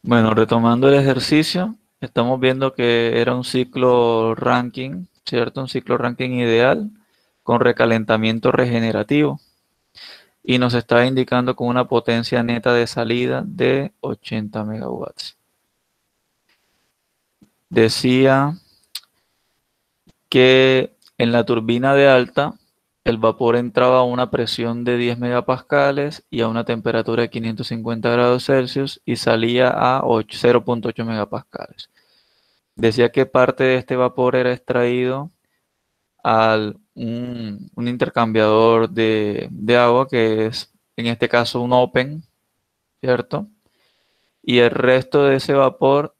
Bueno, retomando el ejercicio, estamos viendo que era un ciclo Rankine, ¿cierto? Un ciclo Rankine ideal con recalentamiento regenerativo y nos estaba indicando con una potencia neta de salida de 80 megawatts. Decía que en la turbina de alta el vapor entraba a una presión de 10 megapascales y a una temperatura de 550 grados Celsius y salía a 0.8 megapascales. Decía que parte de este vapor era extraído al un intercambiador de agua, que es en este caso un open, ¿cierto? Y el resto de ese vapor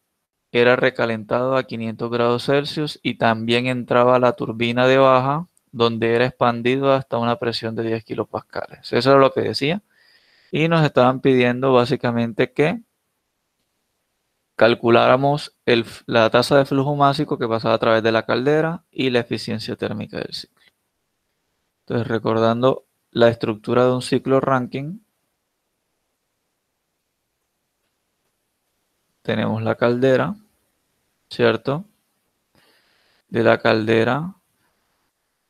era recalentado a 500 grados Celsius y también entraba a la turbina de baja, donde era expandido hasta una presión de 10 kilopascales. Eso era lo que decía. Y nos estaban pidiendo básicamente que calculáramos la tasa de flujo másico que pasaba a través de la caldera y la eficiencia térmica del ciclo. Entonces, recordando la estructura de un ciclo Rankine, tenemos la caldera, ¿cierto? De la caldera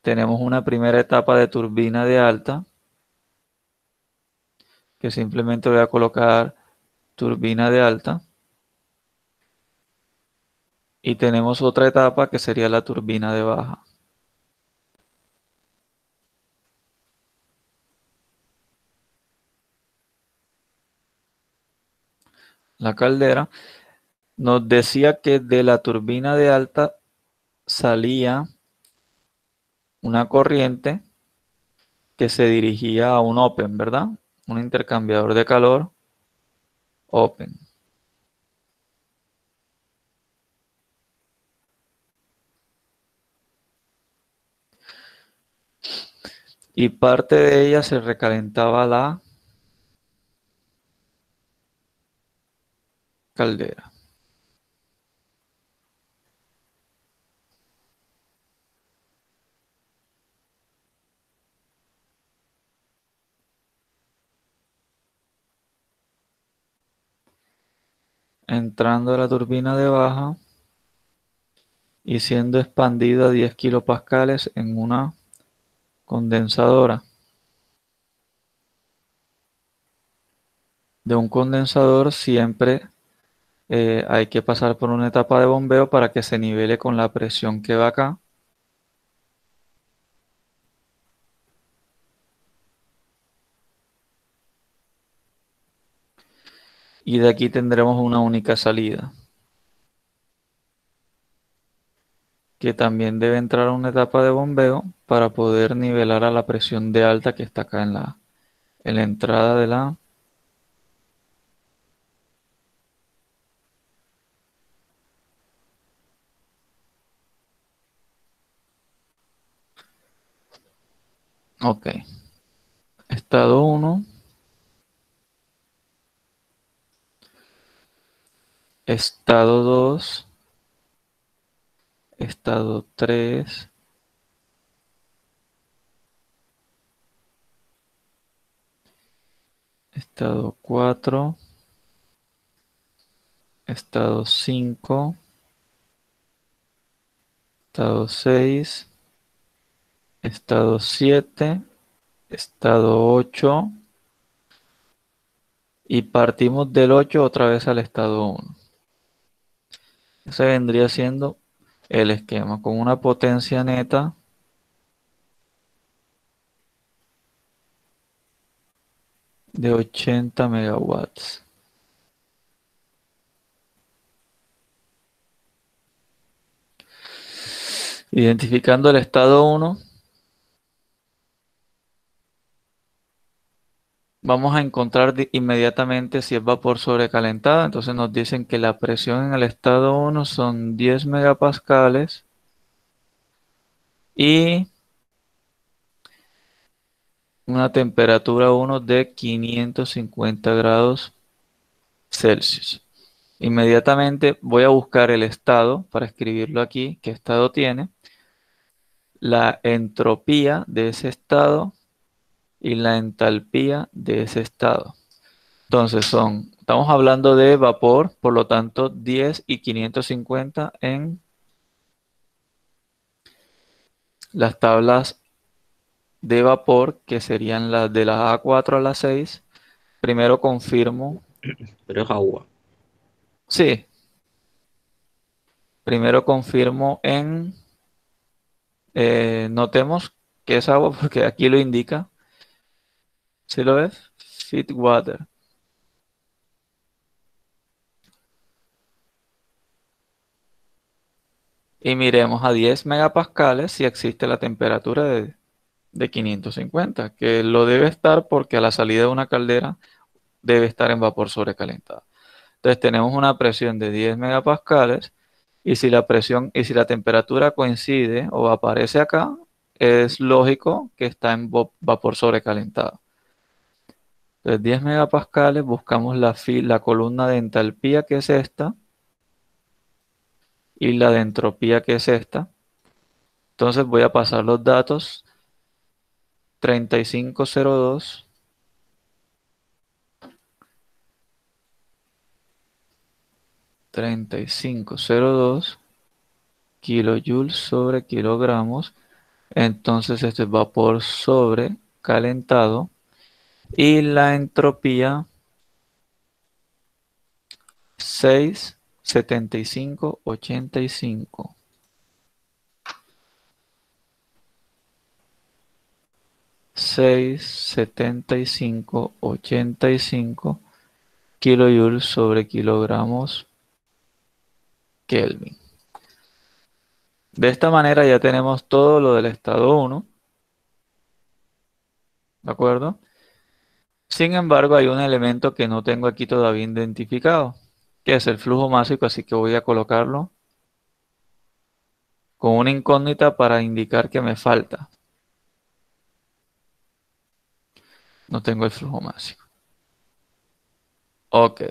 tenemos una primera etapa de turbina de alta, que simplemente voy a colocar turbina de alta. Y tenemos otra etapa que sería la turbina de baja. La caldera nos decía que de la turbina de alta salía una corriente que se dirigía a un open, ¿verdad? Un intercambiador de calor open. Y parte de ella se recalentaba la caldera. Entrando a la turbina de baja y siendo expandida a 10 kilopascales en una condensadora. De un condensador siempre hay que pasar por una etapa de bombeo para que se nivele con la presión que va acá. Y de aquí tendremos una única salida, que también debe entrar a una etapa de bombeo para poder nivelar a la presión de alta que está acá en la entrada de la... Ok. Estado 1, estado 2, estado 3, estado 4, estado 5, estado 6, estado 7, estado 8 y partimos del 8 otra vez al estado 1. Ese vendría siendo el esquema con una potencia neta de 80 megawatts. Identificando el estado 1, vamos a encontrar inmediatamente si es vapor sobrecalentado. Entonces nos dicen que la presión en el estado 1 son 10 megapascales y una temperatura 1 de 550 grados Celsius. Inmediatamente voy a buscar el estado para escribirlo aquí, qué estado tiene, la entropía de ese estado y la entalpía de ese estado. Entonces estamos hablando de vapor, por lo tanto 10 y 550 en las tablas de vapor, que serían las de la A4 a la 6. Primero confirmo, Pero es agua. sí, primero confirmo notemos que es agua porque aquí lo indica, ¿sí lo ves? Feed water. Y miremos a 10 megapascales si existe la temperatura de 550, que lo debe estar porque a la salida de una caldera debe estar en vapor sobrecalentado. Entonces tenemos una presión de 10 megapascales y si la presión y si la temperatura coincide o aparece acá, es lógico que está en vapor sobrecalentado. Entonces 10 megapascales, buscamos la columna de entalpía que es esta y la de entropía que es esta. Entonces voy a pasar los datos 3502, 3502 kilojoules sobre kilogramos. Entonces esto es vapor sobre calentado y la entropía 6,7585. 6,7585 kilojoules sobre kilogramos Kelvin. De esta manera ya tenemos todo lo del estado 1, ¿de acuerdo? Sin embargo, hay un elemento que no tengo aquí todavía identificado, que es el flujo másico, así que voy a colocarlo con una incógnita para indicar que me falta. No tengo el flujo másico. Ok.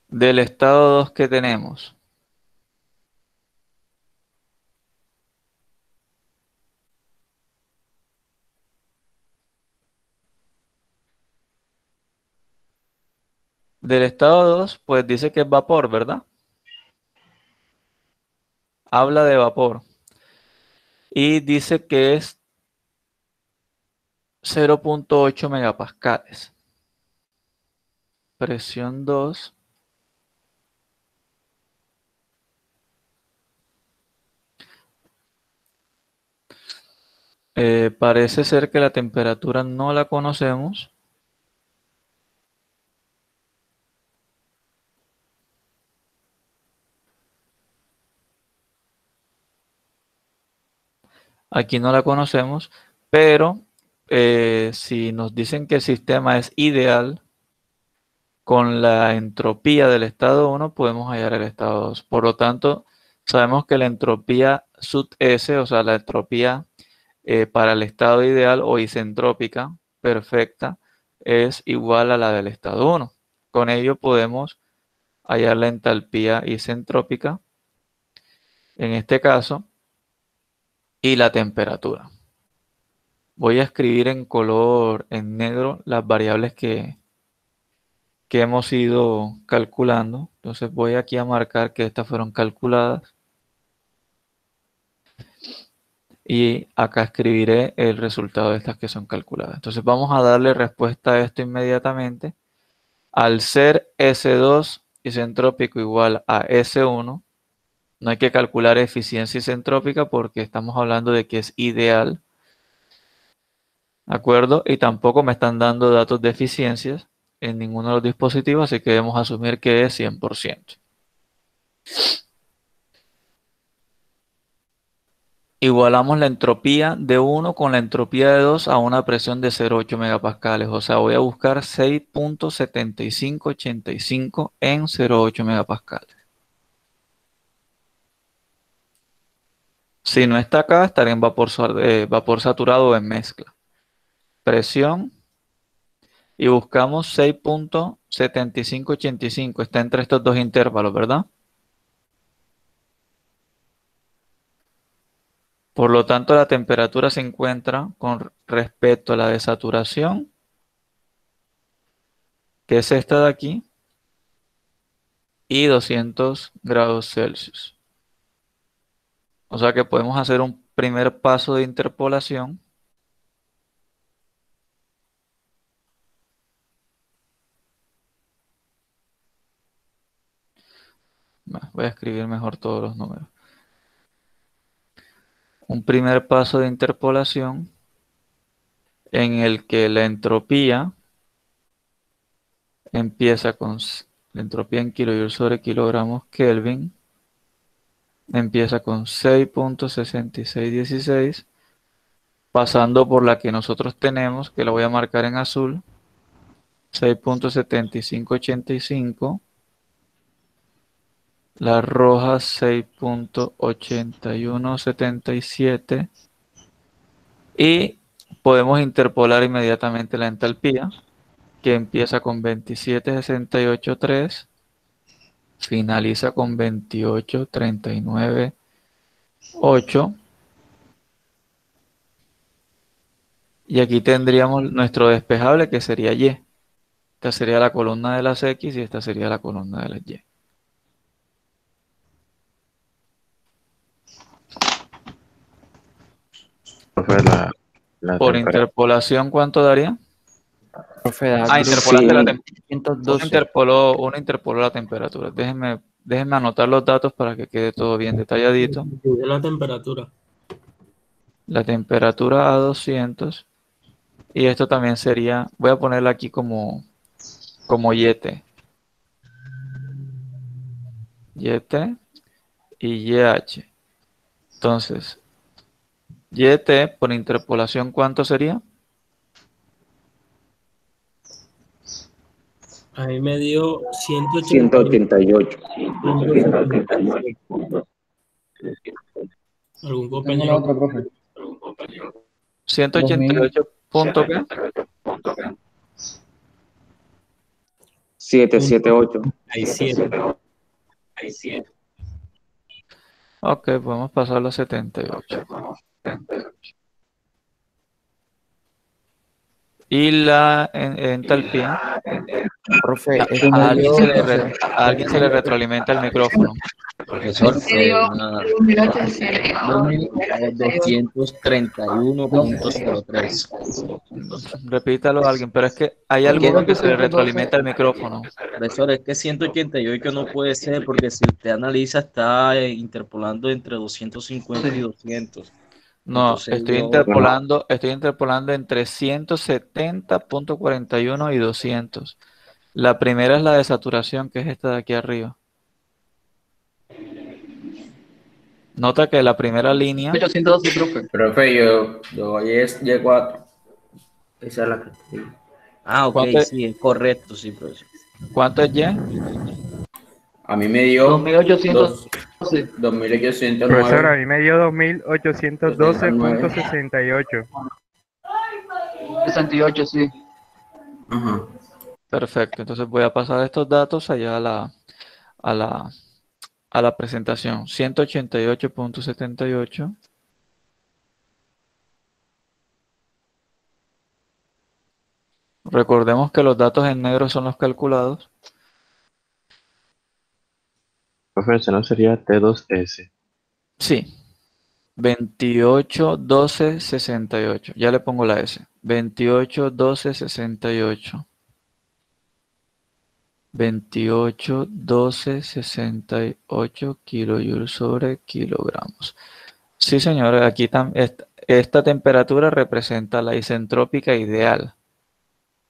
Del estado 2 que tenemos. Del estado 2, pues dice que es vapor, ¿verdad? Habla de vapor. Y dice que es 0,8 megapascales. Presión 2. Parece ser que la temperatura no la conocemos. Aquí no la conocemos, pero si nos dicen que el sistema es ideal, con la entropía del estado 1 podemos hallar el estado 2. Por lo tanto, sabemos que la entropía sub S, o sea, la entropía para el estado ideal o isentrópica perfecta, es igual a la del estado 1. Con ello podemos hallar la entalpía isentrópica, en este caso, y la temperatura. Voy a escribir en color, en negro, las variables que hemos ido calculando. Entonces voy aquí a marcar que estas fueron calculadas y acá escribiré el resultado de estas que son calculadas. Entonces vamos a darle respuesta a esto inmediatamente. Al ser S2 isentrópico igual a S1, no hay que calcular eficiencia isentrópica porque estamos hablando de que es ideal, ¿de acuerdo? Y tampoco me están dando datos de eficiencias en ninguno de los dispositivos, así que debemos asumir que es 100%. Igualamos la entropía de 1 con la entropía de 2 a una presión de 0,8 megapascales. O sea, voy a buscar 6,7585 en 0,8 megapascales. Si no está acá, estaría en vapor saturado o en mezcla. Presión y buscamos 6,7585. Está entre estos dos intervalos, ¿verdad? Por lo tanto, la temperatura se encuentra con respecto a la de saturación, que es esta de aquí, y 200 grados Celsius. O sea que podemos hacer un primer paso de interpolación. Voy a escribir mejor todos los números. Un primer paso de interpolación en el que la entropía empieza con la entropía en kilojoule sobre kilogramos Kelvin, empieza con 6.6616, pasando por la que nosotros tenemos, que la voy a marcar en azul, 6.7585, la roja 6.8177, y podemos interpolar inmediatamente la entalpía, que empieza con 27.683, finaliza con 28.39.8, y aquí tendríamos nuestro despejable, que sería Y. Esta sería la columna de las X y esta sería la columna de las Y. Profe, la Por temperatura. interpolación, ¿cuánto daría? Profe, da Interpolaste la temperatura. 512. Uno interpoló la temperatura. Déjenme anotar los datos para que quede todo bien detalladito. La temperatura. La temperatura a 200. Y esto también sería, voy a ponerla aquí como YT. YT y YH. Entonces, YT por interpolación, ¿cuánto sería? Ahí me dio 188. 188. ¿Algún Tengo la compañero? otra, profe. 188 punto ¿qué? 778. Ahí 7. Ok, podemos pasarlo a 78. Y la entalpía, Profe, a alguien se le retroalimenta el micrófono. Profesor, una 2231.03. Repítalo a alguien, pero es que hay alguno que se le retroalimenta el micrófono. Profesor, es que 188 no puede ser porque si usted analiza está interpolando entre 250 y 200. No, Entonces estoy interpolando entre 170.41 y 200. La primera es la de saturación, que es esta de aquí arriba. Nota que la primera línea, 812, profe. Profe, yo hoy es Y4. Esa es la que te digo. ok, ¿cuánto es, sí, es correcto, sí, profesor. cuánto es Y? A mí me dio 2812. 2809. Profesor, a mí me dio 2812.68. 68, sí. Ajá. Perfecto, entonces voy a pasar estos datos allá a la presentación. 188.78. Recordemos que los datos en negro son los calculados. Profe, ese no sería T2S. Sí, 281268. Ya le pongo la S. 281268. 281268 kilojoules sobre kilogramos. Sí, señores, aquí esta temperatura representa la isentrópica ideal.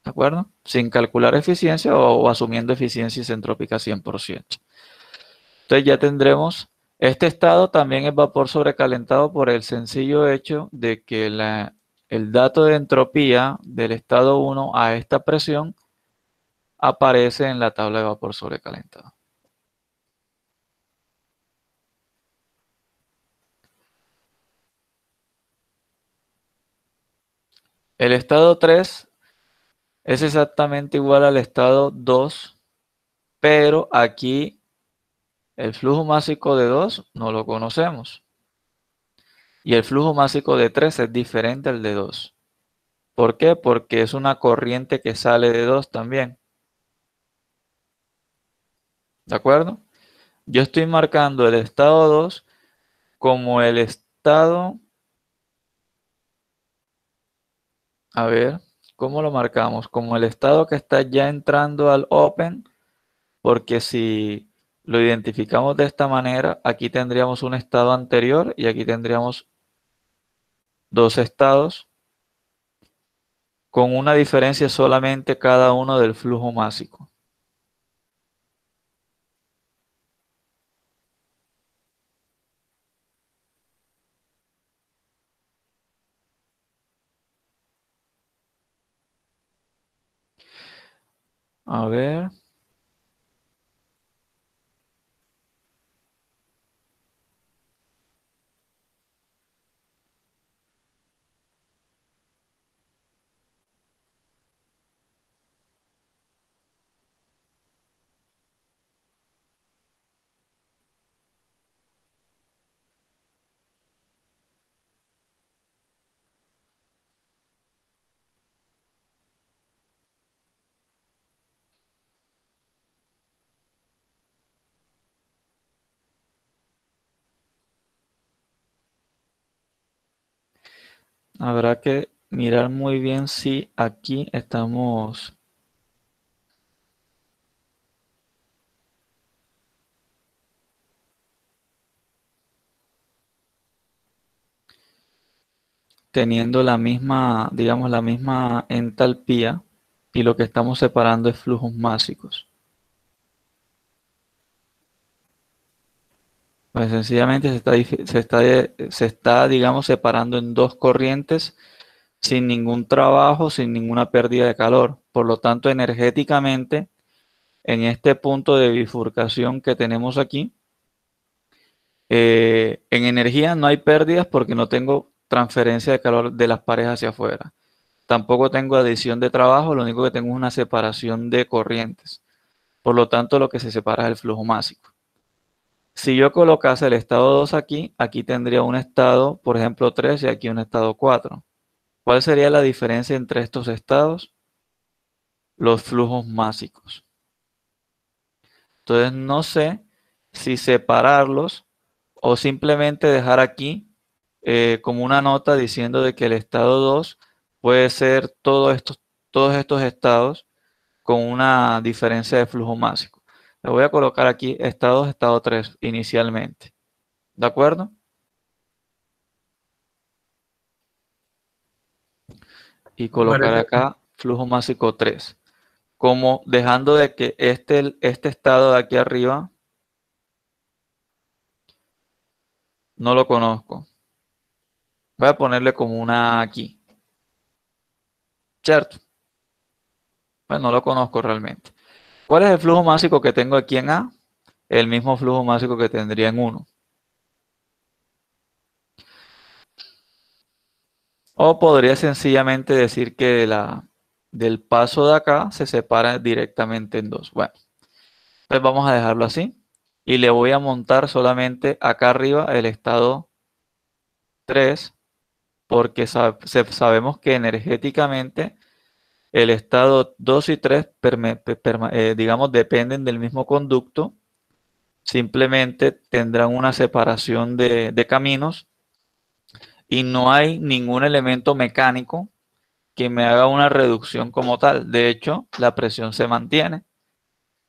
¿De acuerdo? Sin calcular eficiencia o asumiendo eficiencia isentrópica 100%. Entonces ya tendremos, este estado también es vapor sobrecalentado por el sencillo hecho de que el dato de entropía del estado 1 a esta presión aparece en la tabla de vapor sobrecalentado. El estado 3 es exactamente igual al estado 2, pero aquí el flujo másico de 2 no lo conocemos. Y el flujo másico de 3 es diferente al de 2. ¿Por qué? Porque es una corriente que sale de 2 también. ¿De acuerdo? Yo estoy marcando el estado 2 como el estado... A ver, ¿cómo lo marcamos? Como el estado que está ya entrando al open, porque si lo identificamos de esta manera, aquí tendríamos un estado anterior y aquí tendríamos dos estados con una diferencia solamente cada uno del flujo másico. A ver. Habrá que mirar muy bien si aquí estamos teniendo la misma, digamos, la misma entalpía y lo que estamos separando es flujos másicos. Pues sencillamente se está, digamos, separando en dos corrientes sin ningún trabajo, sin ninguna pérdida de calor. Por lo tanto, energéticamente, en este punto de bifurcación que tenemos aquí, en energía no hay pérdidas porque no tengo transferencia de calor de las paredes hacia afuera. Tampoco tengo adición de trabajo, lo único que tengo es una separación de corrientes. Por lo tanto, lo que se separa es el flujo másico. Si yo colocase el estado 2 aquí, aquí tendría un estado, por ejemplo, 3 y aquí un estado 4. ¿Cuál sería la diferencia entre estos estados? Los flujos másicos. Entonces no sé si separarlos o simplemente dejar aquí como una nota diciendo de que el estado 2 puede ser todos estos estados con una diferencia de flujo másico. Le voy a colocar aquí estado 2, estado 3 inicialmente. ¿De acuerdo? Y colocar acá flujo másico 3. Como dejando de que este estado de aquí arriba no lo conozco. Voy a ponerle como una aquí. ¿Cierto? Pues no lo conozco realmente. ¿Cuál es el flujo másico que tengo aquí en A? El mismo flujo másico que tendría en 1. O podría sencillamente decir que del paso de acá se separa directamente en 2. Bueno, pues vamos a dejarlo así. Y le voy a montar solamente acá arriba el estado 3, porque sabemos que energéticamente el estado 2 y 3, digamos, dependen del mismo conducto. Simplemente tendrán una separación de caminos y no hay ningún elemento mecánico que me haga una reducción como tal. De hecho, la presión se mantiene.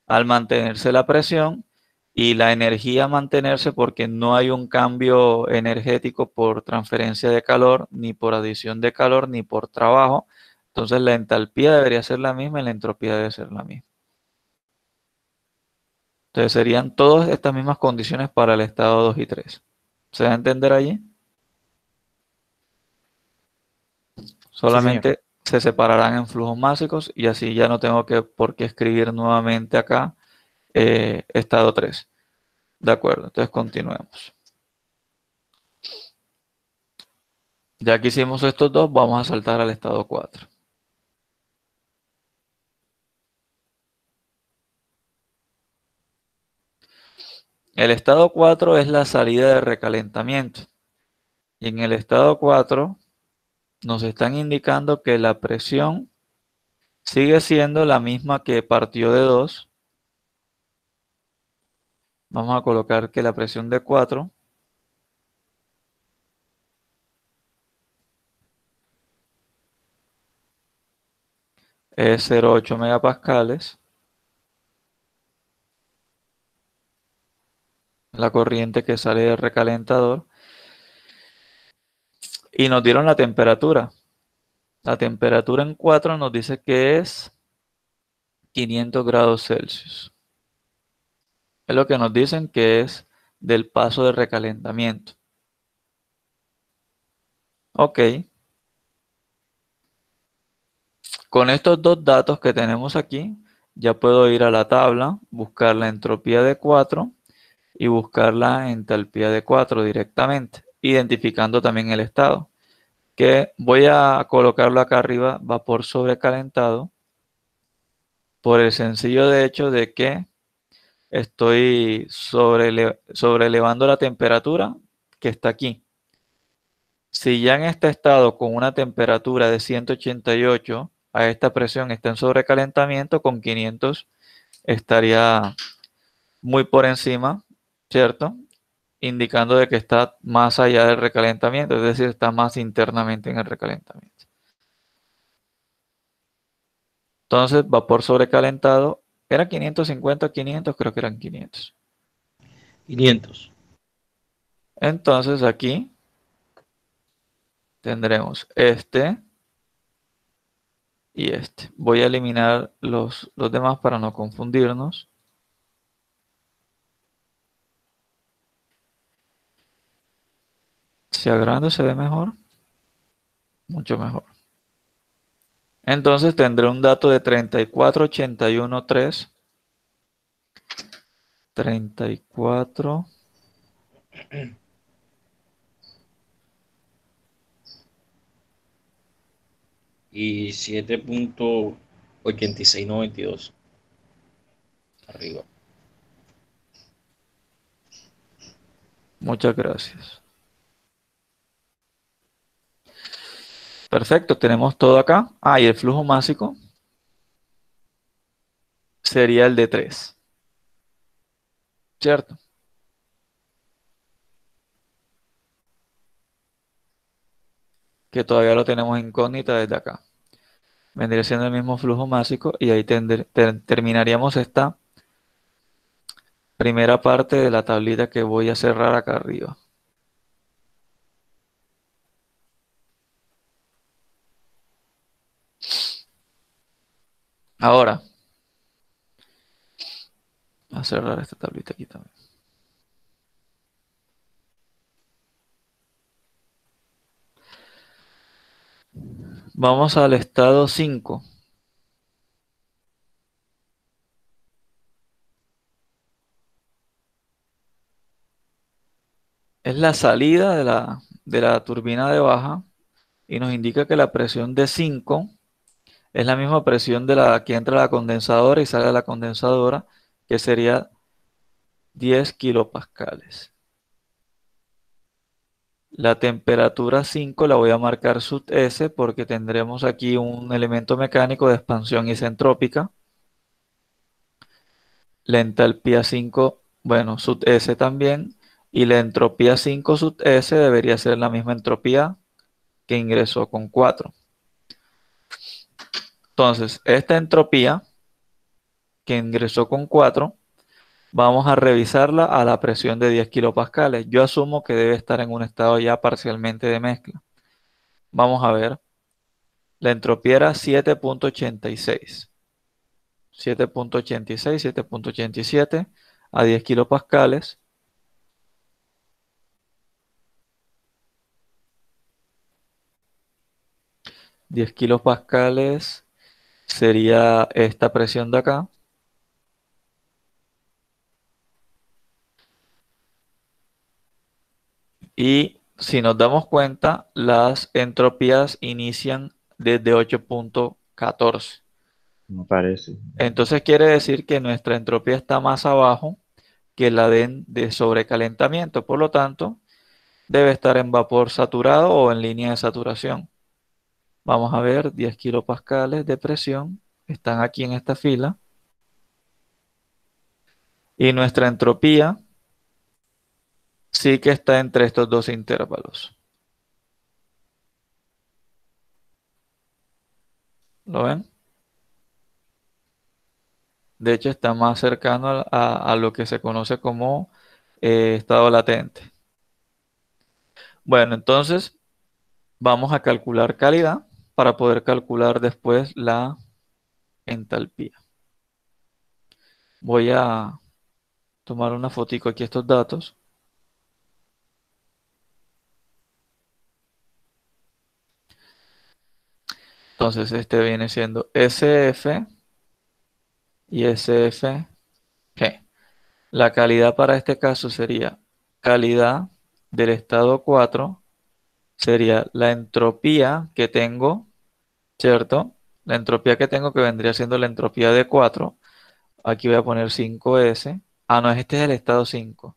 Al mantenerse la presión y la energía mantenerse, porque no hay un cambio energético por transferencia de calor, ni por adición de calor, ni por trabajo, entonces la entalpía debería ser la misma y la entropía debe ser la misma. Entonces serían todas estas mismas condiciones para el estado 2 y 3. ¿Se va a entender allí? Solamente se separarán en flujos másicos y así ya no tengo por qué escribir nuevamente acá estado 3. De acuerdo, entonces continuemos. Ya que hicimos estos dos, vamos a saltar al estado 4. El estado 4 es la salida de recalentamiento. Y en el estado 4 nos están indicando que la presión sigue siendo la misma que partió de 2. Vamos a colocar que la presión de 4 es 0,8 megapascales. La corriente que sale del recalentador. Y nos dieron la temperatura. La temperatura en 4 nos dice que es 500 grados Celsius. Es lo que nos dicen que es del paso de recalentamiento. Ok. Con estos dos datos que tenemos aquí, ya puedo ir a la tabla, buscar la entropía de 4 y buscar la entalpía de 4 directamente, identificando también el estado. Que voy a colocarlo acá arriba, vapor sobrecalentado, por el sencillo hecho de que estoy sobrelevando la temperatura que está aquí. Si ya en este estado con una temperatura de 188 a esta presión está en sobrecalentamiento, con 500 estaría muy por encima, ¿cierto? Indicando de que está más allá del recalentamiento, es decir, está más internamente en el recalentamiento. Entonces, vapor sobrecalentado, ¿era 550 o 500? Creo que eran 500. 500. Entonces aquí tendremos este y este. Voy a eliminar los demás para no confundirnos. Si agrando se ve mejor, mucho mejor. Entonces tendré un dato de 3481.3. 34. Y 7.8692. Arriba. Muchas gracias. Perfecto, tenemos todo acá. Y el flujo másico sería el de 3. ¿Cierto? Que todavía lo tenemos incógnita desde acá. Vendría siendo el mismo flujo másico y ahí terminaríamos esta primera parte de la tablita que voy a cerrar acá arriba. Ahora, a cerrar esta tablita aquí también. Vamos al estado 5. Es la salida de la turbina de baja y nos indica que la presión de 5 es la misma presión de la que entra a la condensadora y sale de la condensadora, que sería 10 kilopascales. La temperatura 5 la voy a marcar sub S porque tendremos aquí un elemento mecánico de expansión isentrópica. La entalpía 5, bueno, sub S también. Y la entropía 5 sub S debería ser la misma entropía que ingresó con 4. Entonces, esta entropía que ingresó con 4, vamos a revisarla a la presión de 10 kilopascales. Yo asumo que debe estar en un estado ya parcialmente de mezcla. Vamos a ver. La entropía era 7.86. 7.86, 7.87 a 10 kilopascales. $10 kilopascales sería esta presión de acá. Y si nos damos cuenta, las entropías inician desde 8.14. No parece. Entonces quiere decir que nuestra entropía está más abajo que la de sobrecalentamiento. Por lo tanto, debe estar en vapor saturado o en línea de saturación. Vamos a ver 10 kilopascales de presión, están aquí en esta fila. Y nuestra entropía sí que está entre estos dos intervalos. ¿Lo ven? De hecho, está más cercano a lo que se conoce como estado latente. Bueno, entonces vamos a calcular calidad para poder calcular después la entalpía. Voy a tomar una fotico aquí estos datos. Entonces este viene siendo SF y SFG. La calidad para este caso sería calidad del estado 4, sería la entropía que tengo, ¿cierto? La entropía que tengo que vendría siendo la entropía de 4. Aquí voy a poner 5S. Ah, no, este es el estado 5.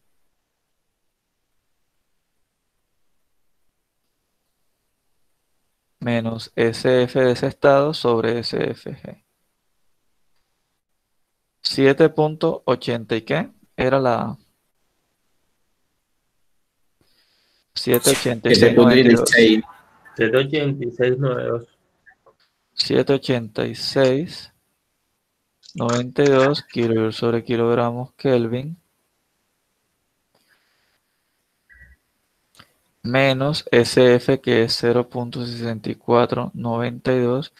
Menos SF de ese estado sobre SFG. 7.80 y qué? Era la 786.92. 7.86. 786.92. 786.92 kilojoule sobre kilogramos Kelvin. Menos SF que es 0.6492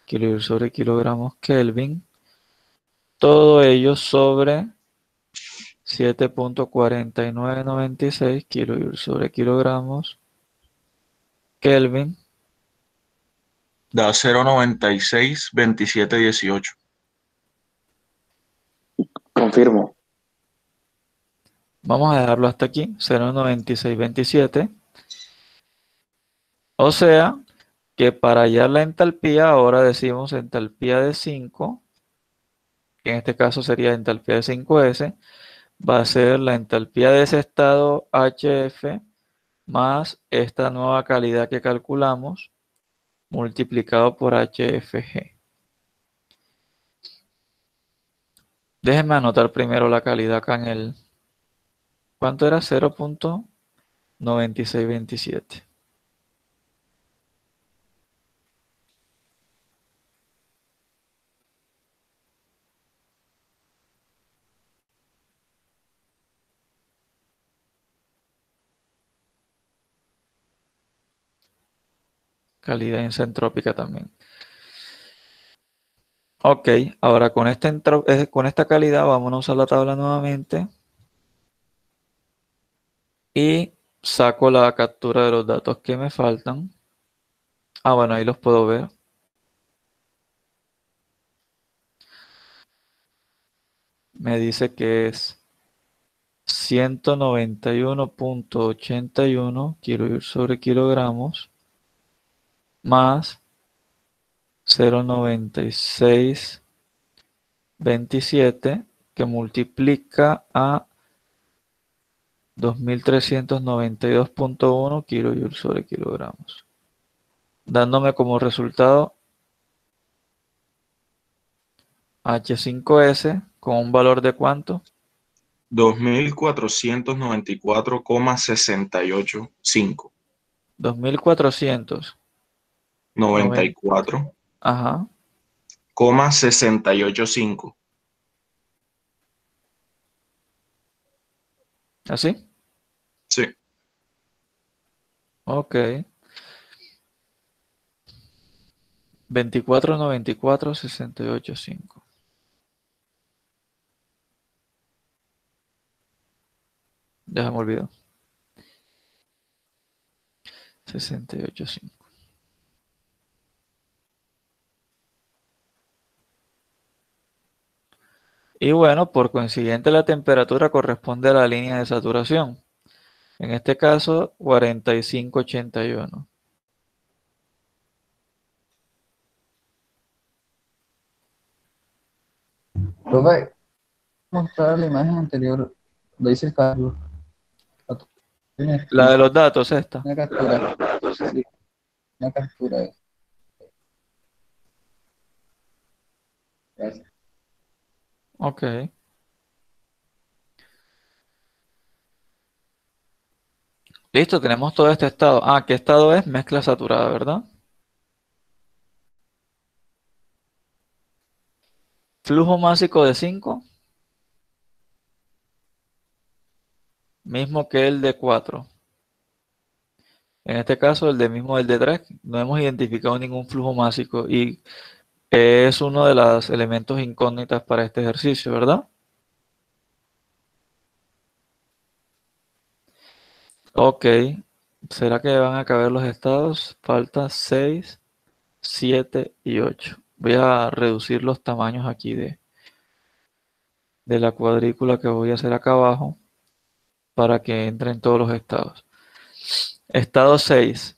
kilojoule sobre kilogramos Kelvin. Todo ello sobre 7.4996 kilojoule sobre kilogramos Kelvin. Da 0.962718. Confirmo. Vamos a dejarlo hasta aquí, 0.9627. O sea que para hallar la entalpía, ahora decimos entalpía de 5, que en este caso sería entalpía de 5S, va a ser la entalpía de ese estado HF más esta nueva calidad que calculamos multiplicado por HFG. Déjenme anotar primero la calidad acá en el... ¿Cuánto era? 0.9627. Calidad isentrópica también. Ok, ahora con esta calidad vámonos a la tabla nuevamente y saco la captura de los datos que me faltan. Ah, bueno, ahí los puedo ver. Me dice que es 191.81 kilojoule sobre kilogramos más 0.9627 que multiplica a 2392.1 kilojoule sobre kilogramos, dándome como resultado H5S con un valor de ¿cuánto? 2494,685. 2400. 94,685. Ajá. ¿Así? Sí. Ok. 2494,685. Ya se me olvidó. 685. Y bueno, por consiguiente la temperatura corresponde a la línea de saturación. En este caso, 4581. Profe, mostrar la imagen anterior, lo dice el cálculo. La de los datos, esta. Una captura. Sí, una captura. Gracias. Ok. Listo, tenemos todo este estado. Ah, ¿qué estado es? Mezcla saturada, ¿verdad? Flujo másico de 5, mismo que el de 4. En este caso, el de 3, no hemos identificado ningún flujo másico y es uno de los elementos incógnitas para este ejercicio, ¿verdad? Ok, ¿será que van a caber los estados? Falta 6, 7 y 8. Voy a reducir los tamaños aquí de la cuadrícula que voy a hacer acá abajo para que entren todos los estados. Estado 6.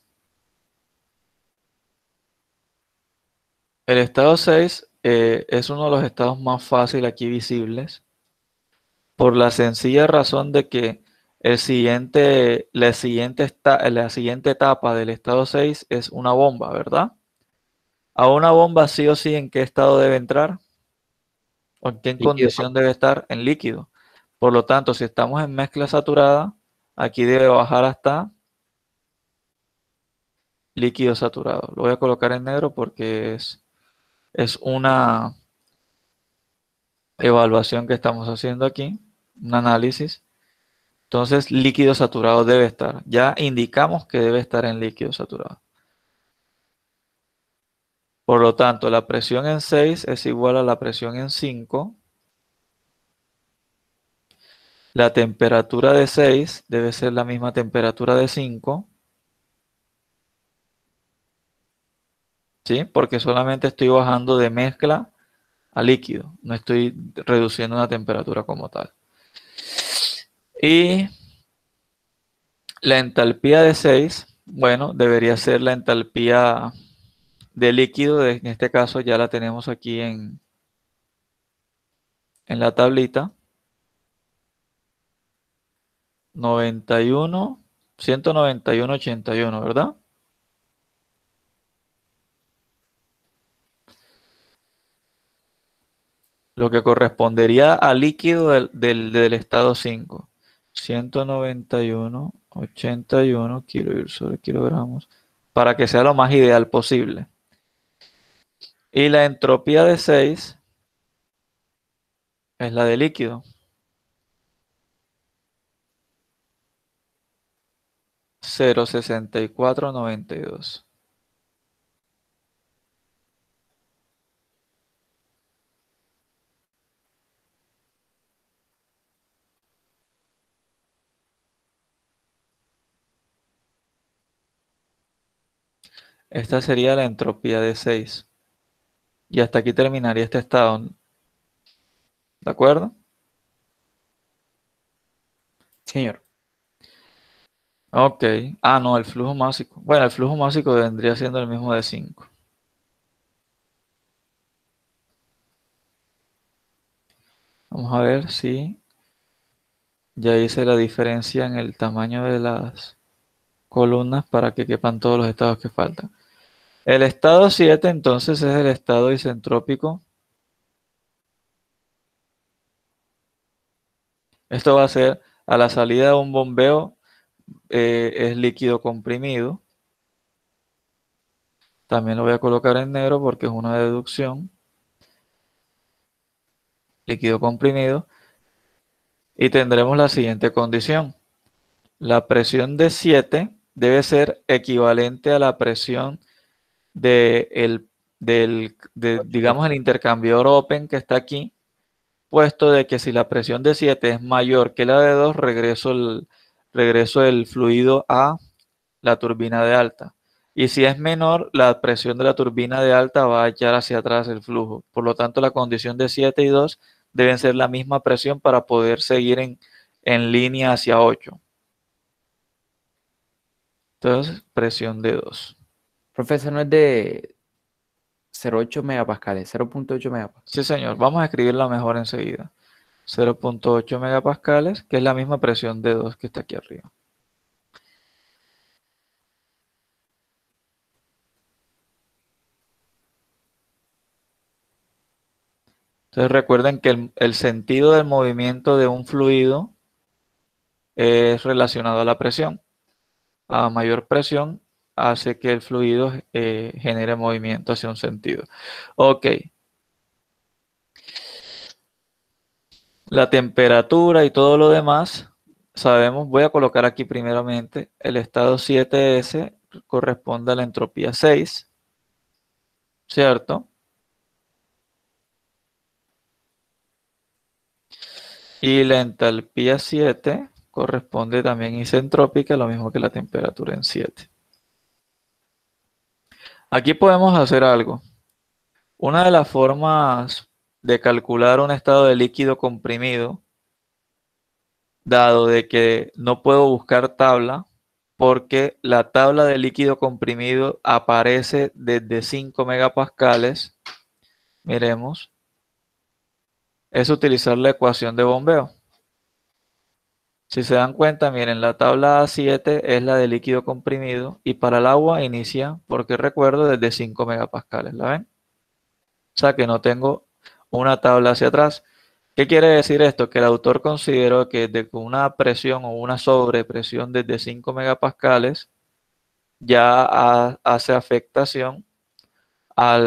El estado 6 es uno de los estados más fáciles aquí visibles por la sencilla razón de que la siguiente etapa del estado 6 es una bomba, ¿verdad? A una bomba sí o sí, ¿en qué estado debe entrar? ¿O en qué Líquido. condición debe estar? En líquido. Por lo tanto, si estamos en mezcla saturada, aquí debe bajar hasta líquido saturado. Lo voy a colocar en negro porque es una evaluación que estamos haciendo aquí, un análisis. Entonces, líquido saturado debe estar. Ya indicamos que debe estar en líquido saturado. Por lo tanto, la presión en 6 es igual a la presión en 5. La temperatura de 6 debe ser la misma temperatura de 5. ¿Sí? Porque solamente estoy bajando de mezcla a líquido. No estoy reduciendo una temperatura como tal. Y la entalpía de 6, bueno, debería ser la entalpía de líquido. En este caso ya la tenemos aquí en la tablita. 91, 191,81, ¿verdad? Lo que correspondería al líquido del estado 5. 191,81 kJ sobre kilogramos, para que sea lo más ideal posible. Y la entropía de 6 es la de líquido. 0,6492. Esta sería la entropía de 6. Y hasta aquí terminaría este estado. ¿De acuerdo? Señor. Ok. Ah, no, el flujo másico. Bueno, el flujo másico vendría siendo el mismo de 5. Vamos a ver si ya hice la diferencia en el tamaño de las columnas para que quepan todos los estados que faltan. El estado 7 entonces es el estado isentrópico. Esto va a ser a la salida de un bombeo, es líquido comprimido. También lo voy a colocar en negro porque es una deducción. Líquido comprimido. Y tendremos la siguiente condición. La presión de 7 debe ser equivalente a la presión digamos, el intercambiador open que está aquí, puesto de que si la presión de 7 es mayor que la de 2, regreso el fluido a la turbina de alta. Y si es menor, la presión de la turbina de alta va a echar hacia atrás el flujo. Por lo tanto, la condición de 7 y 2 deben ser la misma presión para poder seguir en línea hacia 8. Entonces, presión de 2. Profesor, no es de 0,8 megapascales, 0,8 megapascales. Sí, señor. Vamos a escribirla mejor enseguida. 0,8 megapascales, que es la misma presión de 2 que está aquí arriba. Entonces recuerden que el sentido del movimiento de un fluido es relacionado a la presión. A mayor presión hace que el fluido genere movimiento hacia un sentido. Ok. La temperatura y todo lo demás, sabemos, voy a colocar aquí primeramente el estado 7S corresponde a la entropía 6, ¿cierto? Y la entalpía 7 corresponde también isentrópica, lo mismo que la temperatura en 7. Aquí podemos hacer algo. Una de las formas de calcular un estado de líquido comprimido, dado de que no puedo buscar tabla, porque la tabla de líquido comprimido aparece desde 5 megapascales, miremos, es utilizar la ecuación de bombeo. Si se dan cuenta, miren, la tabla A7 es la de líquido comprimido y para el agua inicia, porque recuerdo, desde 5 megapascales, ¿la ven? O sea que no tengo una tabla hacia atrás. ¿Qué quiere decir esto? Que el autor consideró que de una presión o una sobrepresión desde 5 megapascales ya hace afectación a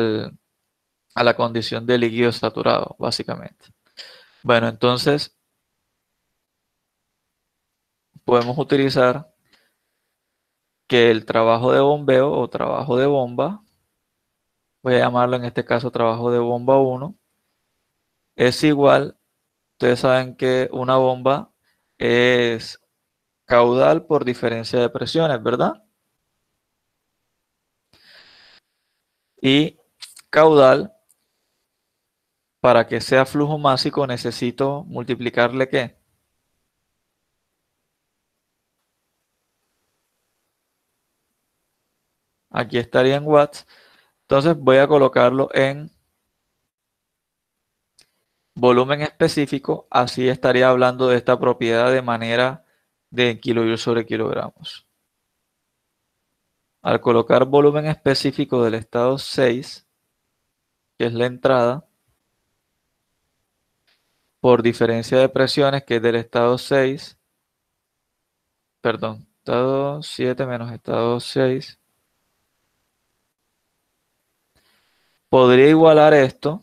la condición de líquido saturado, básicamente. Bueno, entonces podemos utilizar que el trabajo de bombeo o trabajo de bomba, voy a llamarlo en este caso trabajo de bomba 1, es igual, ustedes saben que una bomba es caudal por diferencia de presiones, ¿verdad? Y caudal, para que sea flujo másico, necesito multiplicarle ¿qué? Aquí estaría en watts. Entonces voy a colocarlo en volumen específico. Así estaría hablando de esta propiedad de manera de kilojoule sobre kilogramos. Al colocar volumen específico del estado 6, que es la entrada, por diferencia de presiones, que es del estado 6, perdón, estado 7 menos estado 6, podría igualar esto.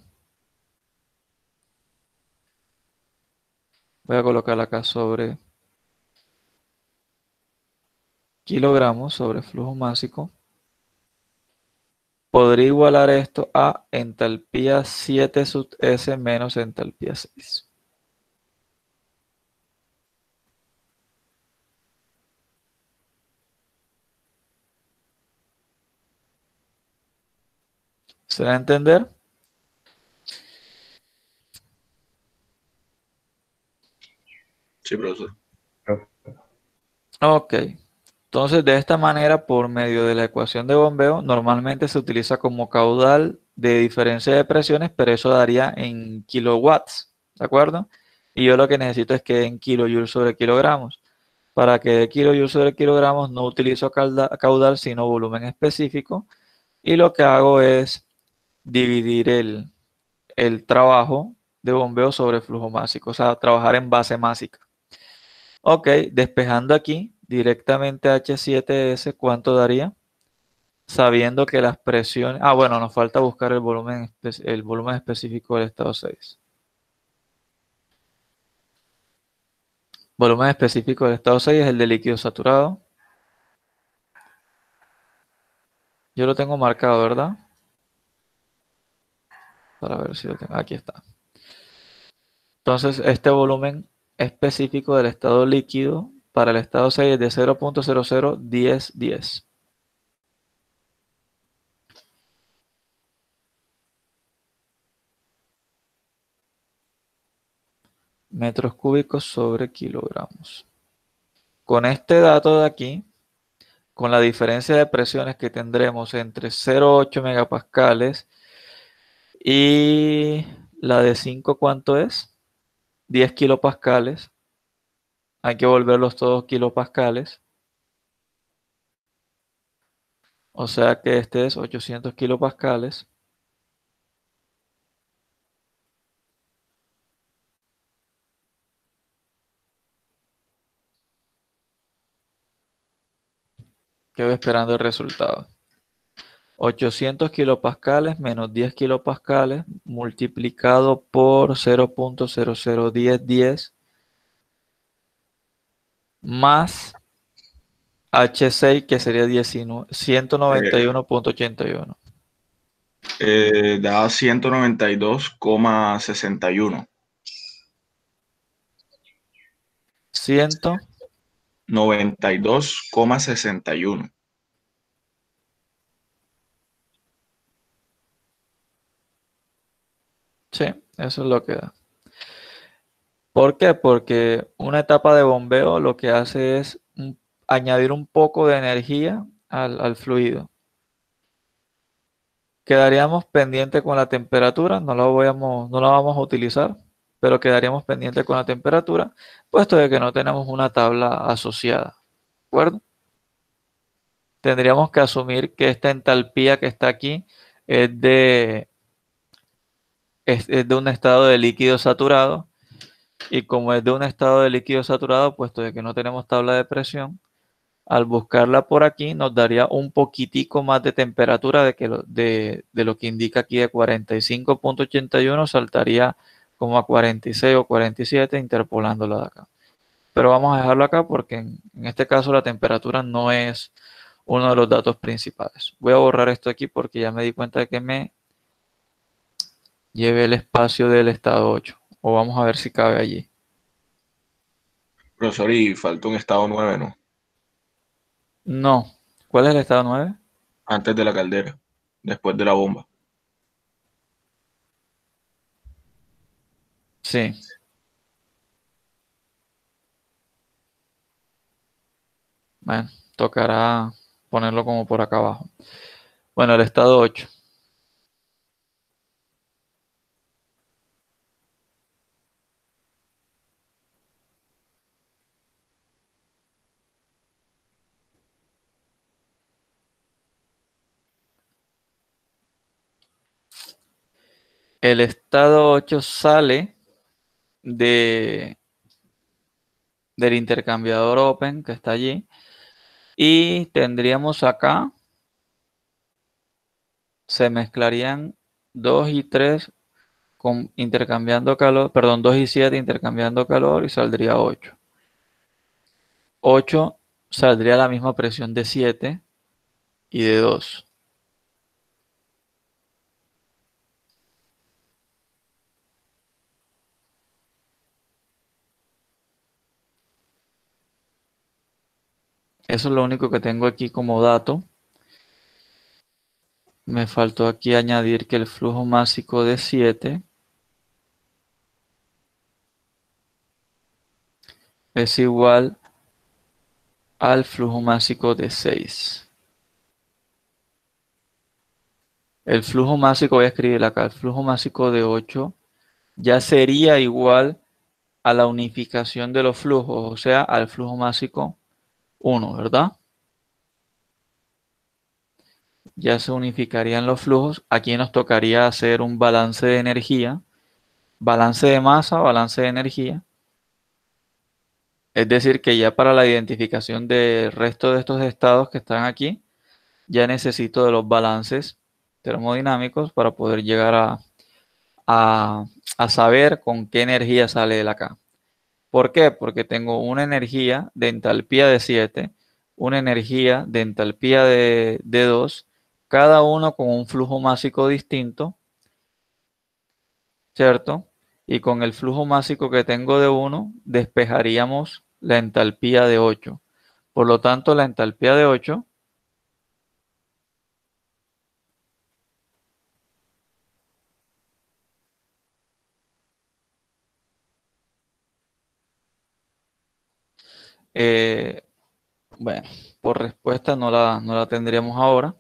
Voy a colocar acá sobre kilogramos sobre flujo másico. Podría igualar esto a entalpía 7 sub S menos entalpía 6. ¿Se da a entender? Sí, profesor. Ok. Entonces, de esta manera, por medio de la ecuación de bombeo, normalmente se utiliza como caudal de diferencia de presiones, pero eso daría en kilowatts, ¿de acuerdo? Y yo lo que necesito es que en kilojoules sobre kilogramos. Para que de kilojoules sobre kilogramos no utilizo caudal, sino volumen específico. Y lo que hago es dividir el trabajo de bombeo sobre flujo másico, o sea, trabajar en base másica. Ok, despejando aquí directamente H7S, ¿cuánto daría? Sabiendo que las presiones... Ah, bueno, nos falta buscar el volumen específico del estado 6. Volumen específico del estado 6 es el de líquido saturado. Yo lo tengo marcado, ¿verdad? Para ver si lo tengo. Aquí está. Entonces, este volumen específico del estado líquido para el estado 6 es de 0.001010 metros cúbicos sobre kilogramos. Con este dato de aquí, con la diferencia de presiones que tendremos entre 0,8 megapascales y la de 5, ¿cuánto es? 10 kilopascales. Hay que volverlos todos kilopascales. O sea que este es 800 kilopascales. Quedo esperando el resultado. 800 kilopascales menos 10 kilopascales multiplicado por 0.001010 más H6, que sería 191.81. Da 192,61. 92,61. Sí, eso es lo que da. ¿Por qué? Porque una etapa de bombeo lo que hace es añadir un poco de energía al fluido. Quedaríamos pendiente con la temperatura, no la vamos a utilizar, pero quedaríamos pendiente con la temperatura, puesto de que no tenemos una tabla asociada. ¿De acuerdo? Tendríamos que asumir que esta entalpía que está aquí es de un estado de líquido saturado, y como es de un estado de líquido saturado, puesto de que no tenemos tabla de presión, al buscarla por aquí nos daría un poquitico más de temperatura de lo que indica aquí de 45.81, saltaría como a 46 o 47 interpolándola de acá. Pero vamos a dejarlo acá porque en este caso la temperatura no es uno de los datos principales. Voy a borrar esto aquí porque ya me di cuenta de que me lleve el espacio del estado 8. O vamos a ver si cabe allí. Profesor, y falta un estado 9, ¿no? No. ¿Cuál es el estado 9? Antes de la caldera, después de la bomba. Sí. Bueno, tocará ponerlo como por acá abajo. Bueno, el estado 8. El estado 8 sale del intercambiador open que está allí y tendríamos acá, se mezclarían 2 y 3 intercambiando calor, perdón, 2 y 7 intercambiando calor y saldría 8. 8 saldría la misma presión de 7 y de 2. Eso es lo único que tengo aquí como dato. Me faltó aquí añadir que el flujo másico de 7 es igual al flujo másico de 6. El flujo másico, voy a escribir acá, el flujo másico de 8 ya sería igual a la unificación de los flujos, o sea, al flujo másico 1, ¿verdad? Ya se unificarían los flujos. Aquí nos tocaría hacer un balance de energía, balance de masa, balance de energía. Es decir, que ya para la identificación del resto de estos estados que están aquí, ya necesito de los balances termodinámicos para poder llegar a saber con qué energía sale de la acá. ¿Por qué? Porque tengo una energía de entalpía de 7, una energía de entalpía de 2, cada uno con un flujo másico distinto, ¿cierto? Y con el flujo másico que tengo de 1, despejaríamos la entalpía de 8. Por lo tanto, la entalpía de 8 bueno, por respuesta no la tendríamos ahora,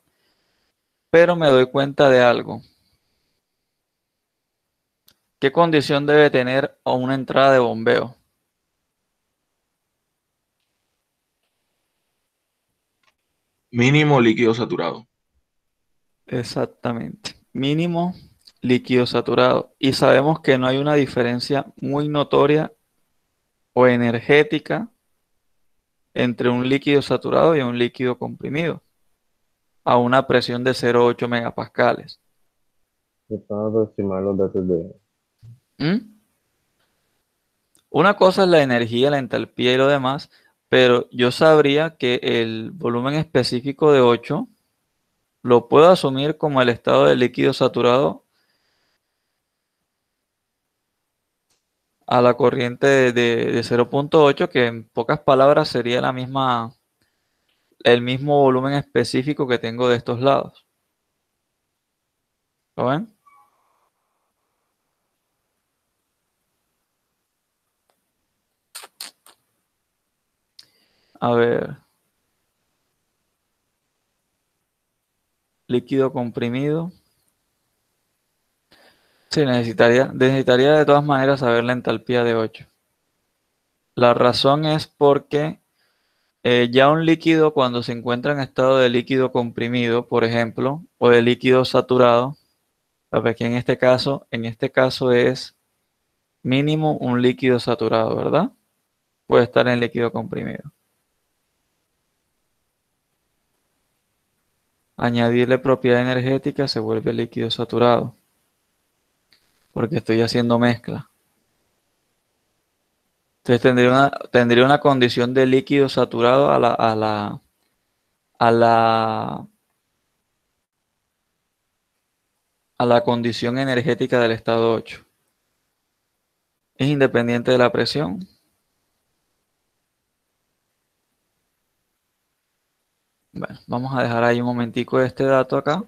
pero me doy cuenta de algo. ¿Qué condición debe tener una entrada de bombeo? Mínimo líquido saturado. Exactamente. Mínimo líquido saturado. Y sabemos que no hay una diferencia muy notoria o energética entre un líquido saturado y un líquido comprimido a una presión de 0,8 megapascales. Para aproximar los datos de... ¿Mm? Una cosa es la energía, la entalpía y lo demás, pero yo sabría que el volumen específico de 8 lo puedo asumir como el estado de líquido saturado a la corriente de 0,8, que en pocas palabras sería el mismo volumen específico que tengo de estos lados. ¿Lo ven? A ver. Líquido comprimido. Sí, necesitaría de todas maneras saber la entalpía de 8. La razón es porque ya un líquido, cuando se encuentra en estado de líquido comprimido, por ejemplo, o de líquido saturado, a ver que en este caso es mínimo un líquido saturado, ¿verdad? Puede estar en líquido comprimido. Añadirle propiedad energética se vuelve líquido saturado, porque estoy haciendo mezcla. Entonces tendría una condición de líquido saturado a la condición energética del estado 8. Es independiente de la presión. Bueno, vamos a dejar ahí un momentico este dato acá,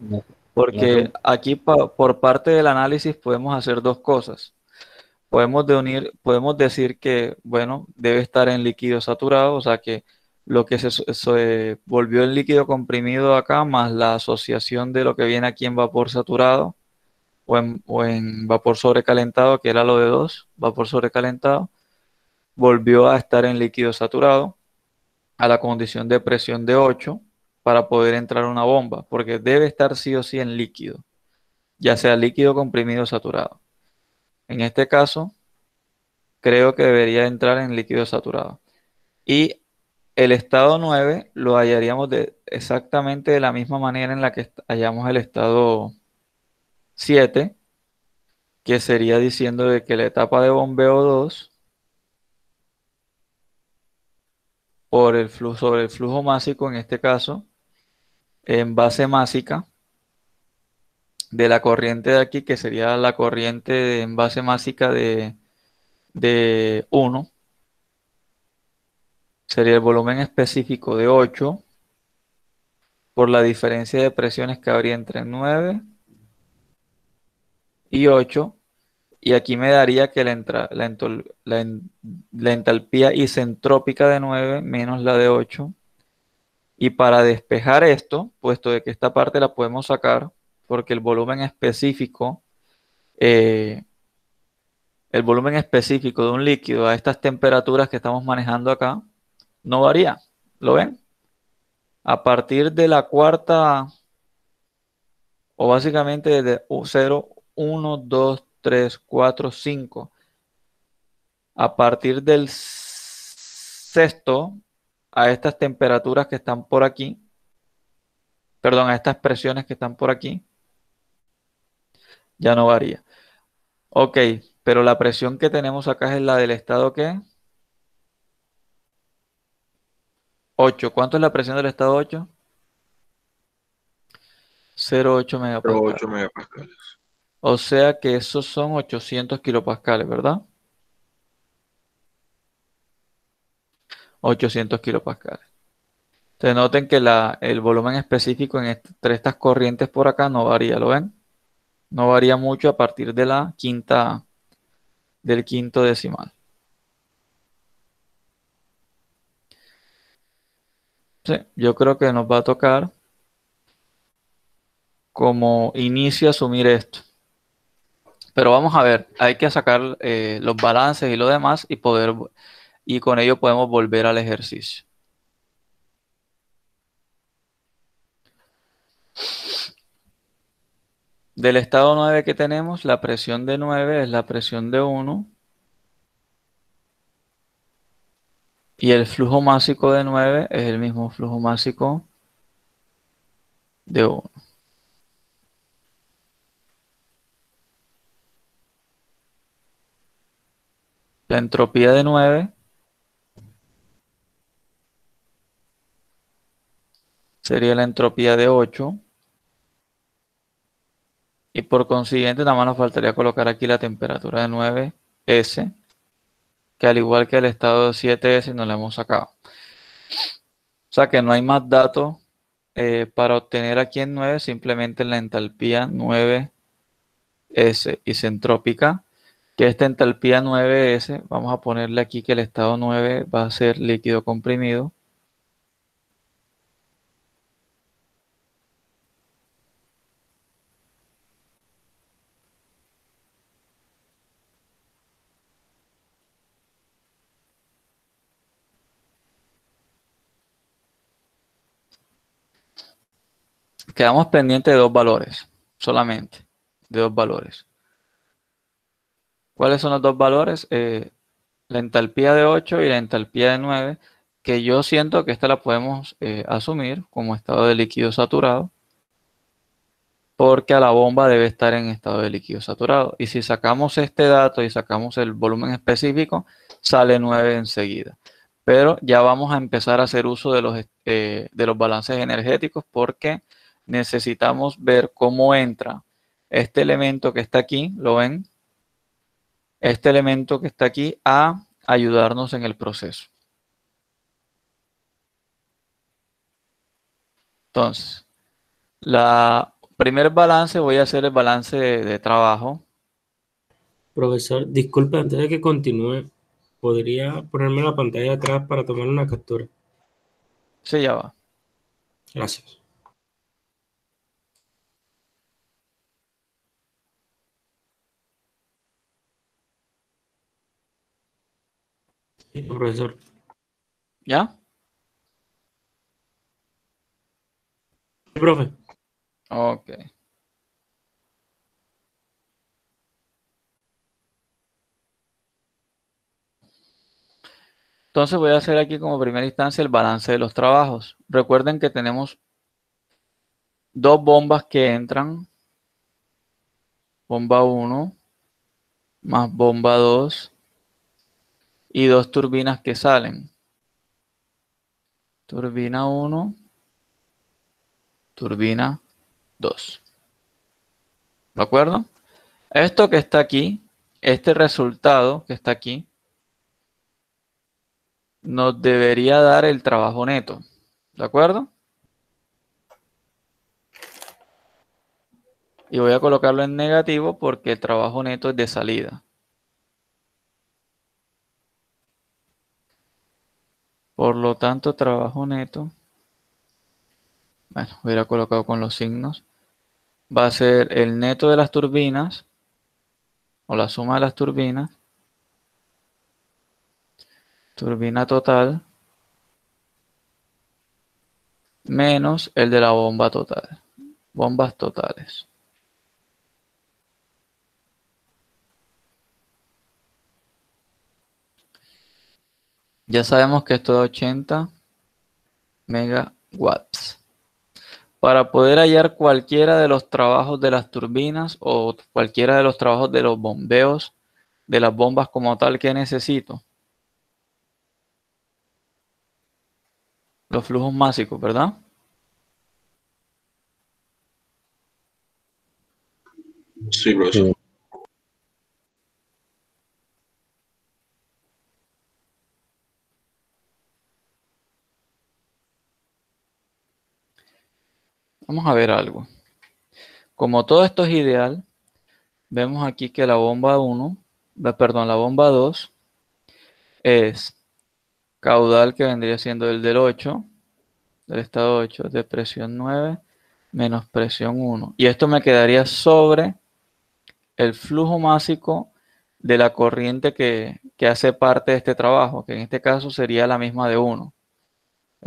porque aquí por parte del análisis podemos hacer dos cosas. Podemos decir que, bueno, debe estar en líquido saturado, o sea que lo que se volvió en líquido comprimido acá, más la asociación de lo que viene aquí en vapor saturado o en vapor sobrecalentado, que era lo de 2, vapor sobrecalentado, volvió a estar en líquido saturado a la condición de presión de 8 para poder entrar una bomba, porque debe estar sí o sí en líquido, ya sea líquido comprimido o saturado. En este caso, creo que debería entrar en líquido saturado. Y el estado 9 lo hallaríamos exactamente de la misma manera en la que hallamos el estado 7, que sería diciendo de que la etapa de bombeo 2 sobre el flujo másico, en este caso, en base másica de la corriente de aquí, que sería la corriente en base másica de 1, sería el volumen específico de 8 por la diferencia de presiones que habría entre 9 y 8, y aquí me daría que la entalpía isentrópica de 9 menos la de 8. Y para despejar esto, puesto de que esta parte la podemos sacar, porque eh, el volumen específico de un líquido a estas temperaturas que estamos manejando acá no varía. ¿Lo ven? A partir de la cuarta, o básicamente desde 0, 1, 2, 3, 4, 5. A partir del sexto, a estas temperaturas que están por aquí, perdón, a estas presiones que están por aquí, ya no varía. Ok, pero la presión que tenemos acá es la del estado ¿qué? 8. ¿Cuánto es la presión del estado 8? 0,8 megapascales. 8 megapascales. O sea que esos son 800 kilopascales, ¿verdad? 800 kilopascales. Entonces noten que el volumen específico entre estas corrientes por acá no varía, ¿lo ven? No varía mucho a partir de del quinto decimal. Sí, yo creo que nos va a tocar como inicio asumir esto. Pero vamos a ver, hay que sacar los balances y lo demás y con ello podemos volver al ejercicio. Del estado 9 que tenemos, la presión de 9 es la presión de 1 Y el flujo másico de 9 es el mismo flujo másico de 1. La entropía de 9 sería la entropía de 8. Y por consiguiente, nada más nos faltaría colocar aquí la temperatura de 9S, que al igual que el estado de 7S no la hemos sacado. O sea que no hay más datos para obtener aquí en 9, simplemente la entalpía 9S isentrópica, que esta entalpía 9S, vamos a ponerle aquí que el estado 9 va a ser líquido comprimido. Quedamos pendientes de dos valores, solamente, de dos valores. ¿Cuáles son los dos valores? La entalpía de 8 y la entalpía de 9, que yo siento que esta la podemos asumir como estado de líquido saturado, porque a la bomba debe estar en estado de líquido saturado. Y si sacamos este dato y sacamos el volumen específico, sale 9 enseguida. Pero ya vamos a empezar a hacer uso de los balances energéticos, porque necesitamos ver cómo entra este elemento que está aquí, ¿lo ven? Este elemento que está aquí a ayudarnos en el proceso. Entonces, primer balance, voy a hacer el balance de trabajo. Profesor, disculpe, antes de que continúe, ¿podría ponerme la pantalla de atrás para tomar una captura? Sí, ya va. Gracias. Sí, profesor. ¿Ya? Sí, profe. Ok. Entonces voy a hacer aquí como primera instancia el balance de los trabajos. Recuerden que tenemos dos bombas que entran. Bomba 1 más bomba 2 y dos turbinas que salen. Turbina 1, turbina 2. ¿De acuerdo? Esto que está aquí, este resultado que está aquí, nos debería dar el trabajo neto. ¿De acuerdo? Y voy a colocarlo en negativo porque el trabajo neto es de salida. Por lo tanto, trabajo neto, bueno, hubiera colocado con los signos, va a ser el neto de las turbinas, o la suma de las turbinas, turbina total, menos el de la bomba total, bombas totales. Ya sabemos que esto da 80 megawatts. Para poder hallar cualquiera de los trabajos de las turbinas o cualquiera de los trabajos de los bombeos de las bombas como tal, que necesito? Los flujos másicos, ¿verdad? Sí, profesor. Sí. Vamos a ver algo. Como todo esto es ideal, vemos aquí que la bomba 1, perdón, la bomba 2 es caudal, que vendría siendo el del 8, del estado 8, de presión 9 menos presión 1. Y esto me quedaría sobre el flujo másico de la corriente que hace parte de este trabajo, que en este caso sería la misma de 1.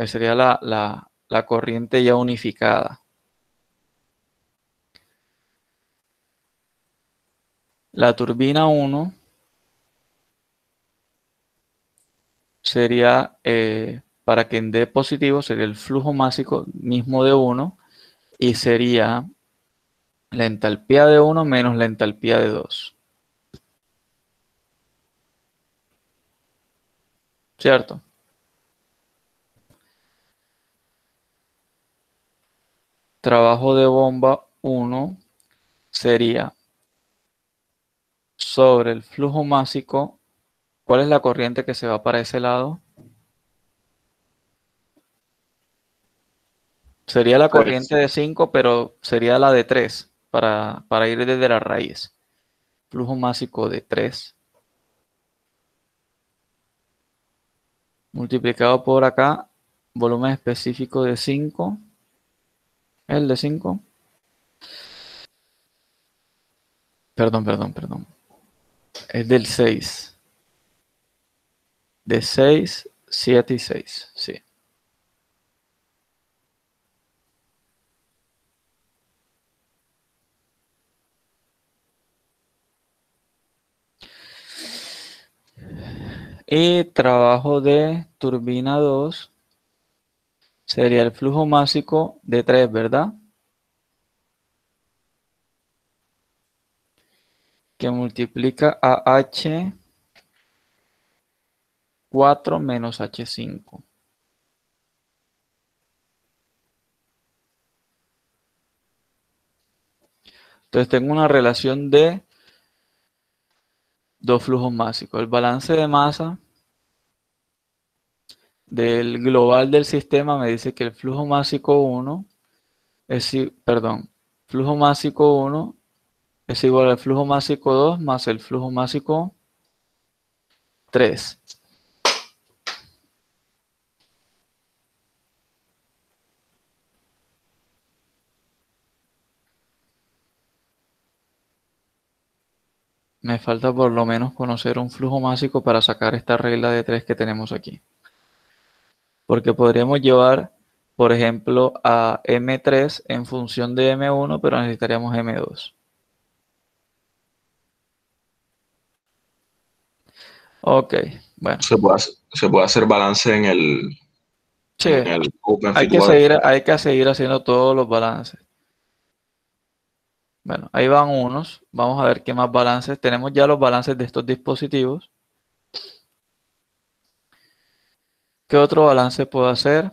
Sería la corriente ya unificada. La turbina 1 sería, para que dé positivo, sería el flujo másico mismo de 1 y sería la entalpía de 1 menos la entalpía de 2. ¿Cierto? Trabajo de bomba 1 sería sobre el flujo másico. ¿Cuál es la corriente que se va para ese lado? Sería la Pues, corriente de 5, pero sería la de 3 para ir desde la raíz. Flujo másico de 3 multiplicado por acá, volumen específico de 5. El de 5. Perdón. Es del 6. De 6, 7 y 6. Sí. Y trabajo de turbina 2 sería el flujo másico de 3, ¿verdad? Que multiplica a H4 menos H5. Entonces tengo una relación de dos flujos másicos. El balance de masa del global del sistema me dice que el flujo másico 1 flujo másico 1 es igual al flujo másico 2 más el flujo másico 3. Me falta por lo menos conocer un flujo másico para sacar esta regla de 3 que tenemos aquí. Porque podríamos llevar, por ejemplo, a M3 en función de M1, pero necesitaríamos M2. Ok, bueno. Se puede hacer balance en Sí, el Open hay que seguir haciendo todos los balances. Bueno, ahí van unos. Vamos a ver qué más balances. Tenemos ya los balances de estos dispositivos. ¿Qué otro balance puedo hacer?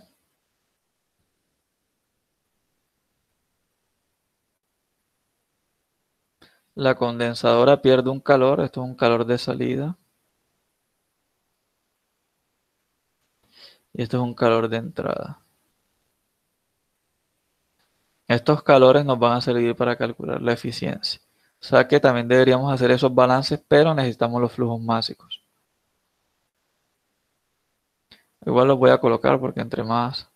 La condensadora pierde un calor. Esto es un calor de salida. Y esto es un calor de entrada. Estos calores nos van a servir para calcular la eficiencia. O sea que también deberíamos hacer esos balances, pero necesitamos los flujos másicos. Igual los voy a colocar porque entre más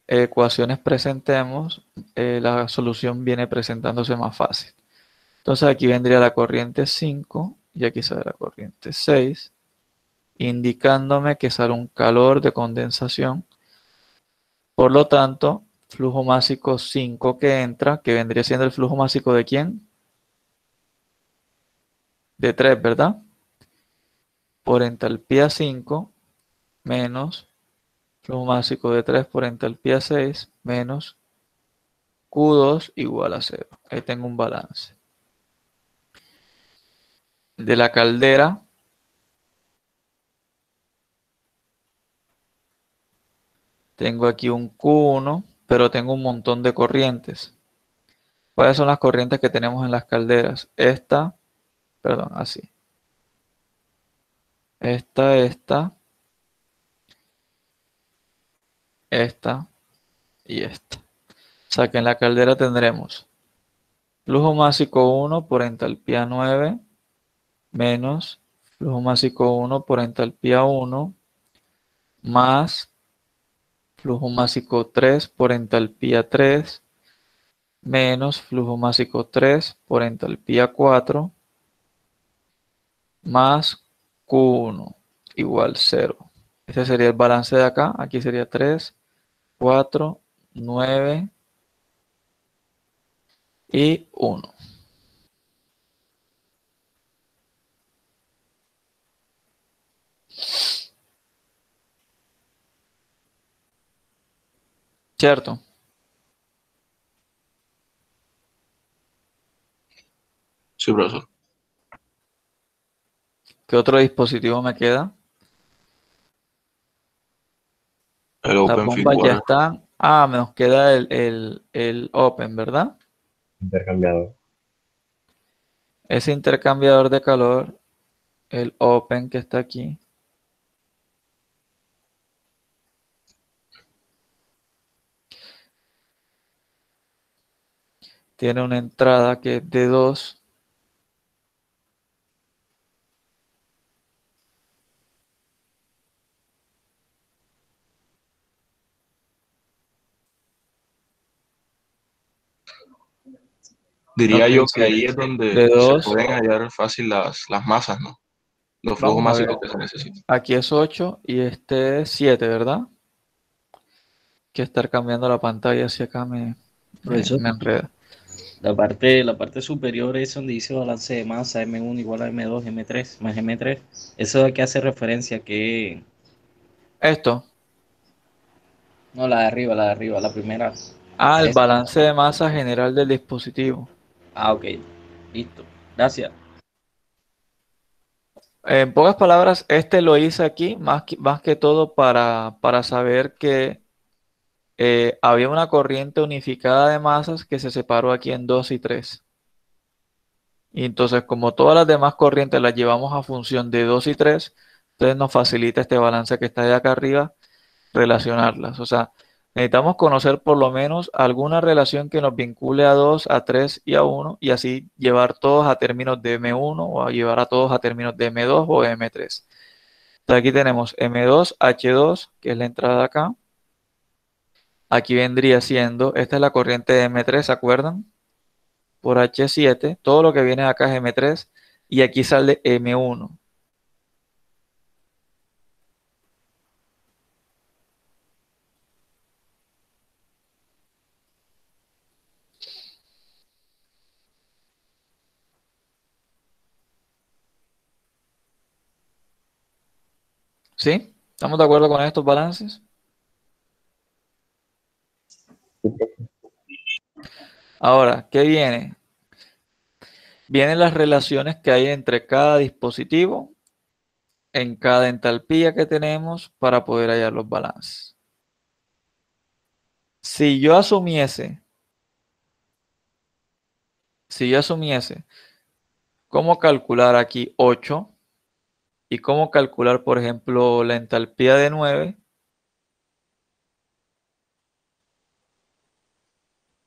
ecuaciones presentemos, la solución viene presentándose más fácil. Entonces aquí vendría la corriente 5 y aquí sale la corriente 6, indicándome que sale un calor de condensación. Por lo tanto, flujo másico 5 que entra, que vendría siendo el flujo másico ¿de quién? De 3, ¿verdad? Por entalpía 5 menos flujo másico de 3 por entalpía 6 menos Q2 igual a 0. Ahí tengo un balance. De la caldera tengo aquí un Q1, pero tengo un montón de corrientes. ¿Cuáles son las corrientes que tenemos en las calderas? Así. Esta y esta. O sea que en la caldera tendremos flujo másico 1 por entalpía 9 menos flujo másico 1 por entalpía 1 más flujo másico 3 por entalpía 3 menos flujo másico 3 por entalpía 4 más Q1 igual 0. Este sería el balance de acá. Aquí sería 3, 4, 9 y 1. ¿Cierto? Sí, profesor. ¿Qué otro dispositivo me queda? El Las Open Fit bombas ya Water. están. Ah, nos queda el Open, ¿verdad? Intercambiador. Ese intercambiador de calor, el Open que está aquí. Tiene una entrada que es de 2. Diría Ok, yo que sí. ahí es De donde se 2. pueden hallar fácil las masas, ¿no? Los flujos Vamos a ver. básicos que se necesitan. Aquí es 8 y este es 7, ¿verdad? Que estar cambiando la pantalla hacia acá Profesor, me enreda. la parte superior es donde dice balance de masa M1 igual a M2, M3 más M3. ¿Eso a qué hace referencia? Que Esto. no, la de arriba, la primera. Ah, el Es- balance de masa general del dispositivo. Ah, ok. Listo. Gracias. En pocas palabras, este lo hice aquí más que todo para saber que había una corriente unificada de masas que se separó aquí en 2 y 3. Y entonces, como todas las demás corrientes las llevamos a función de 2 y 3, entonces nos facilita este balance que está de acá arriba, relacionarlas. O sea, necesitamos conocer por lo menos alguna relación que nos vincule a 2, a 3 y a 1, y así llevar todos a términos de M1 o a llevar a todos a términos de M2 o M3. Entonces aquí tenemos M2H2, que es la entrada acá. Aquí vendría siendo, esta es la corriente de M3, ¿se acuerdan? Por H7, todo lo que viene de acá es M3 y aquí sale M1. ¿Sí? ¿Estamos de acuerdo con estos balances? Ahora, ¿qué viene? Vienen las relaciones que hay entre cada dispositivo en cada entalpía que tenemos para poder hallar los balances. Si yo asumiese cómo calcular aquí 8 y cómo calcular, por ejemplo, la entalpía de 9,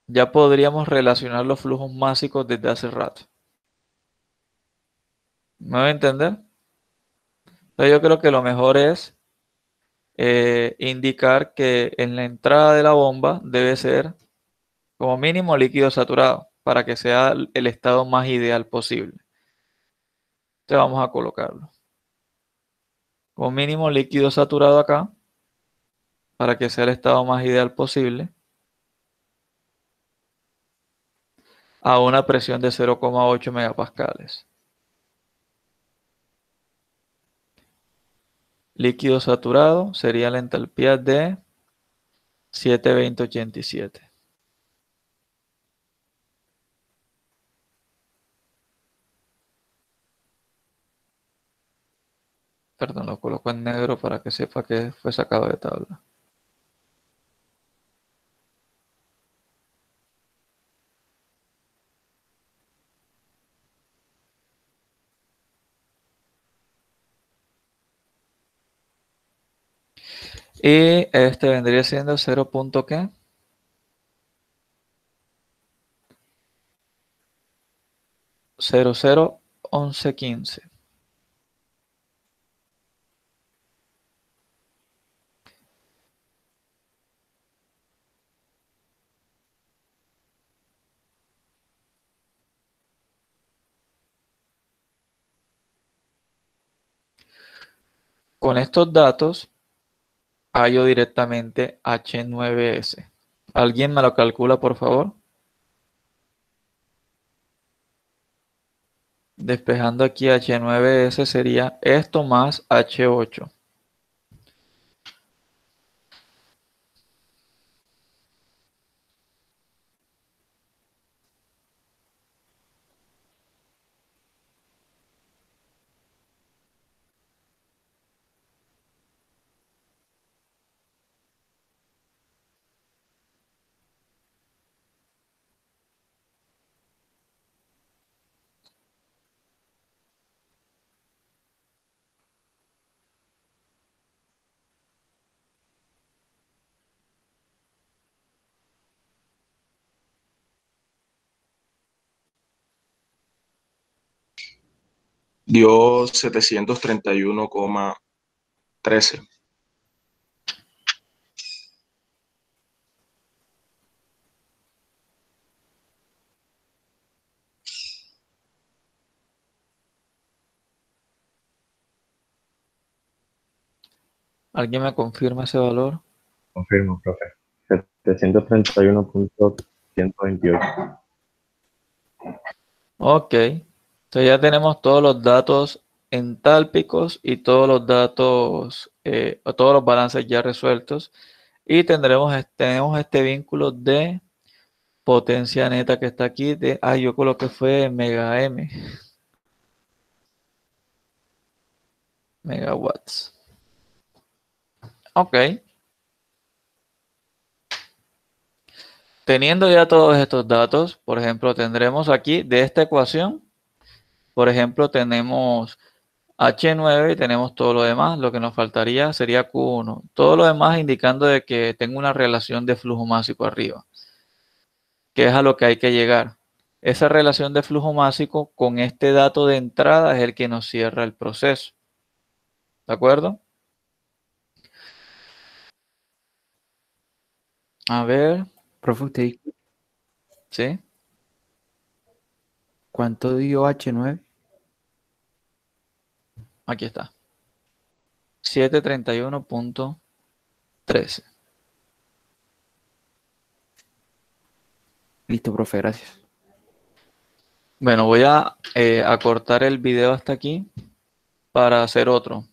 ya podríamos relacionar los flujos másicos desde hace rato. ¿Me voy a entender? Entonces yo creo que lo mejor es indicar que en la entrada de la bomba debe ser como mínimo líquido saturado para que sea el estado más ideal posible. Entonces vamos a colocarlo. Como mínimo líquido saturado acá para que sea el estado más ideal posible a una presión de 0,8 megapascales. Líquido saturado sería la entalpía de 72087. Perdón, lo coloco en negro para que sepa que fue sacado de tabla. Y este vendría siendo 0. ¿Qué? 001115. Con estos datos hallo directamente H9S. ¿Alguien me lo calcula, por favor? Despejando aquí H9S sería esto más H8. dio 731,13. ¿Alguien me confirma ese valor? Confirmo, profe. 731.128. Ok. Entonces ya tenemos todos los datos entálpicos y todos los datos, o todos los balances ya resueltos. Y tenemos este vínculo de potencia neta que está aquí. Yo coloqué fue mega M. Megawatts. Ok. Teniendo ya todos estos datos, por ejemplo, tendremos aquí de esta ecuación, por ejemplo, tenemos H9 y tenemos todo lo demás. Lo que nos faltaría sería Q1. Todo lo demás indicando de que tengo una relación de flujo másico arriba, que es a lo que hay que llegar. Esa relación de flujo másico con este dato de entrada es el que nos cierra el proceso. ¿De acuerdo? A ver, Profe, ¿usted ¿sí? cuánto dio H9? Aquí está. 731.13. Listo, profe, gracias. Bueno, voy a acortar el video hasta aquí para hacer otro.